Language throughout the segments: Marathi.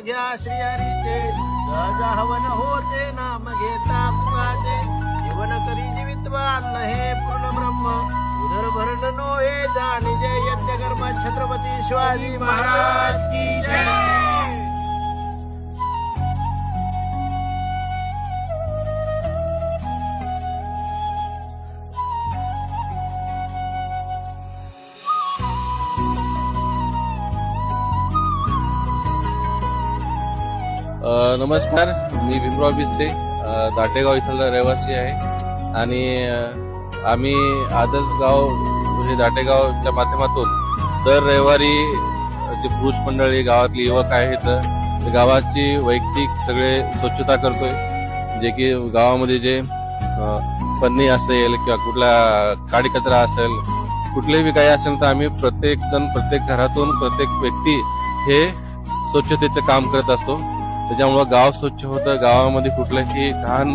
घ्या श्रीहरीचे सहज हवन होते नाम घेता मुखाचे जीवन करी जीवितवान हे पूर्ण ब्रह्म उदर भरण नो हे जाणीजे यज्ञ कर्म छत्रपती शिवाजी महाराज की जय. नमस्कार, मी भीमराव भिसे दाटेगाव इथला रहिवासी आहे आणि आम्ही आदर्श गाव हे दाटेगावच्या माध्यमातून दर रविवारी जे पुरुष मंडळी गावातले युवक आहेत ते गावाची वैयक्तिक सगळे स्वच्छता करतोय. जे की गावामध्ये जे पन्नी असेल किंवा कुठला काडी कचरा असेल कुठलेही काही असेल तर आम्ही प्रत्येक जण प्रत्येक घरातून प्रत्येक व्यक्ती हे स्वच्छतेचं काम करत असतो. त्याच्यामुळं गाव स्वच्छ होतं, गावामध्ये कुठलंही घाण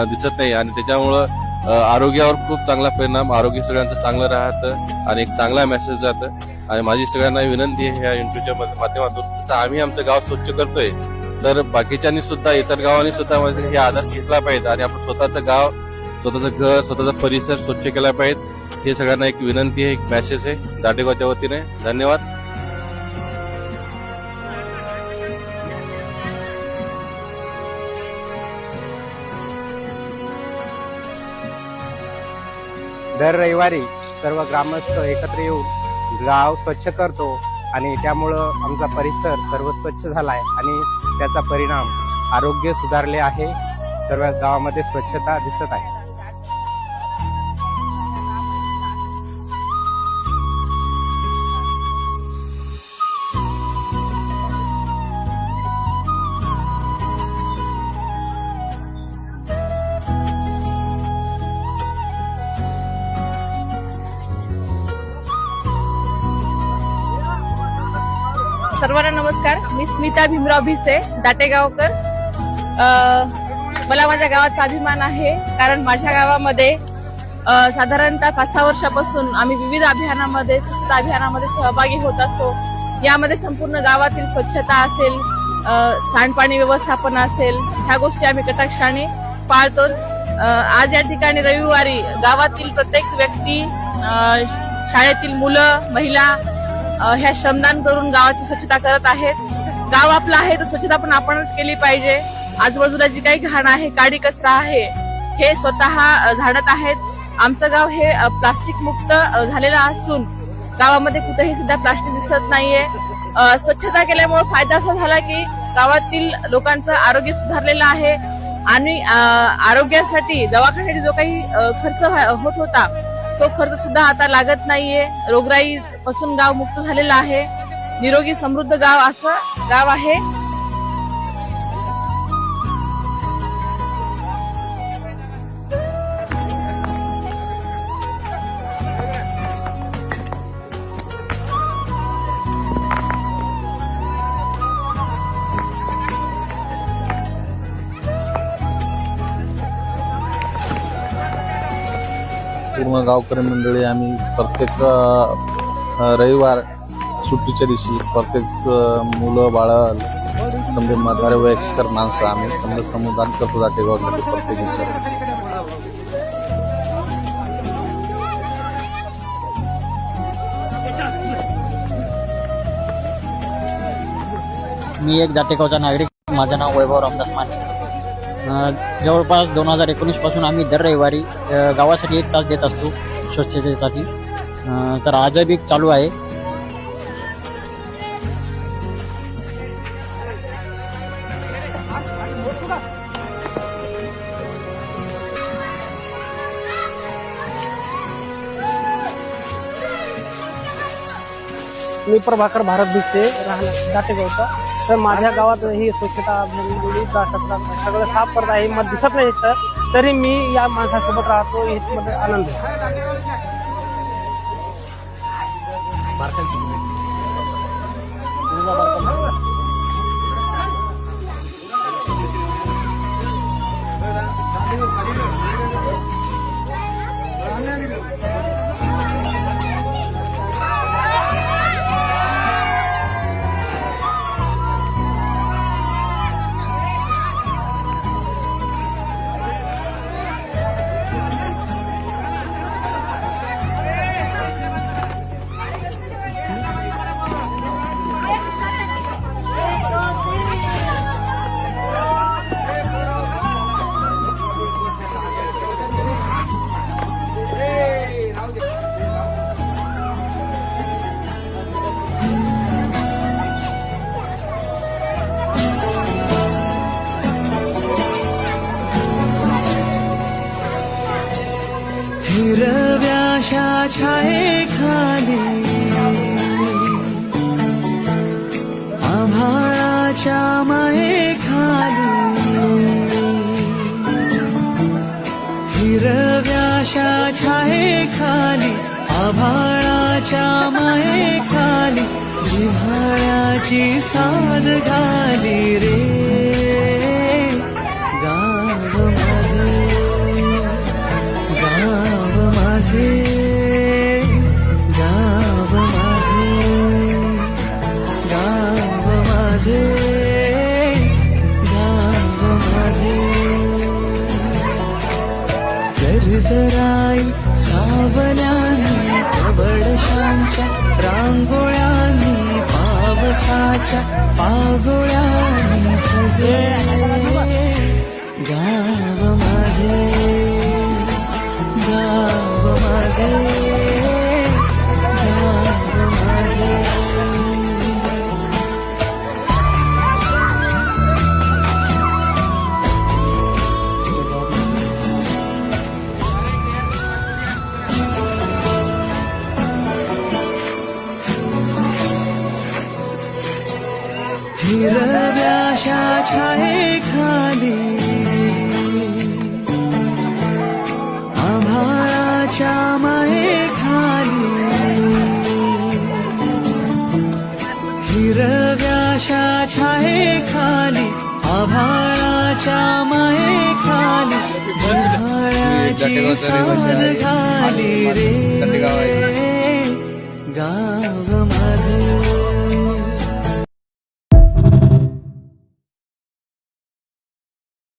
दिसत नाही आणि त्याच्यामुळं आरोग्यावर खूप चांगला परिणाम, आरोग्य सगळ्यांचं चांगलं राहतं आणि एक चांगला मेसेज जातं. आणि माझी सगळ्यांना विनंती आहे ह्या इंटरव्ह्यूच्या माध्यमातून जसं आम्ही आमचं गाव स्वच्छ करतोय तर बाकीच्यांनी सुद्धा इतर गावांनी सुद्धा हे आदर्श घेतला पाहिजे आणि आपण स्वतःचं गाव स्वतःचं घर स्वतःचा परिसर स्वच्छ केला पाहिजे. हे सगळ्यांना एक विनंती आहे, एक मेसेज आहे दाटेगावच्या वतीने. धन्यवाद. दर रविवारी सर्व ग्रामस्थ एकत्र येऊन गाव स्वच्छ करतो आणि त्यामुळं आमचा परिसर सर्व स्वच्छ झाला आहे आणि त्याचा परिणाम आरोग्य सुधारले आहे. सर्व गावामध्ये स्वच्छता दिसत आहे. सर्वांना नमस्कार. मी स्मिता भीमराव भिसे दाटेगावकर. मला माझ्या गावाचा अभिमान आहे कारण माझ्या गावामध्ये साधारणतः 5-6 वर्षापासून आम्ही विविध अभियानामध्ये स्वच्छता अभियानामध्ये सहभागी होत असतो. यामध्ये संपूर्ण गावातील स्वच्छता असेल, सांडपाणी व्यवस्थापन असेल, ह्या गोष्टी आम्ही कटाक्षाने पाळतो. आज या ठिकाणी रविवारी गावातील प्रत्येक व्यक्ती, शाळेतील मुलं, महिला ह्या श्रमदान करून गावाची स्वच्छता करत आहेत. गाव आपलं आहे तर स्वच्छता पण आपणच केली पाहिजे. आजूबाजूला जी काही घाण आहे, काडी कचरा आहे, हे स्वतः झाडत आहेत. आमचं गाव हे प्लास्टिक मुक्त झालेलं असून गावामध्ये कुठेही सुद्धा प्लास्टिक दिसत नाहीये. स्वच्छता केल्यामुळे फायदा असा झाला की गावातील लोकांचं आरोग्य सुधारलेलं आहे आणि आरोग्यासाठी दवाखान्यासाठी जो काही खर्च होत होता तो खर्च सुद्धा आता लागत नाहीये. रोगराई पासून गाव मुक्त झालेलं आहे. निरोगी समृद्ध गाव असं गाव आहे. पूर्ण गावकरी मंडळी आम्ही प्रत्येक रविवार सुट्टीच्या दिवशी प्रत्येक मुलं बाळ समजा म्हातारे वयस्कर माणसं आम्ही समजा समूहदान करतो दाटेगावसाठी प्रत्येक दिवशी. मी एक दाटेगावचा नागरिक. माझं नाव वैभव रामदास माने. जवळपास 2019 पासून आम्ही दर रविवारी गावासाठी 1 तास देत असतो स्वच्छतेसाठी. तर आजही चालू आहे. मी प्रभाकर भारत भिसे राहणार दाटेगावचा. तर माझ्या गावात ही स्वच्छता सगळं साफ करत आहे. मग दिसत नाही तर तरी मी या माणसासोबत राहतो. ह्याच्यामध्ये आनंद आहे. छायेखाली आभाळाच्या मायेखाली हिरव्याशा छायेखाली आभाळाच्या मायेखाली जिव्हाळ्याची साद घाली रे गाव माझे गाव माझे गाव माझे गाव माझे गाव माझे गर्दराई सावल्यानी कबडशांच्या रांगोळ्यांनी पावसाच्या पागोळ्यांनी सजे गाव माझे गाव माझे गाव माझे हिरव्याशा छायेखाली आभाळाच्या मायेखाली हिरव्याशा छायेखाली आभाळाच्या मायेखाली जिव्हाळ्याची साद घाली रे गाव माझे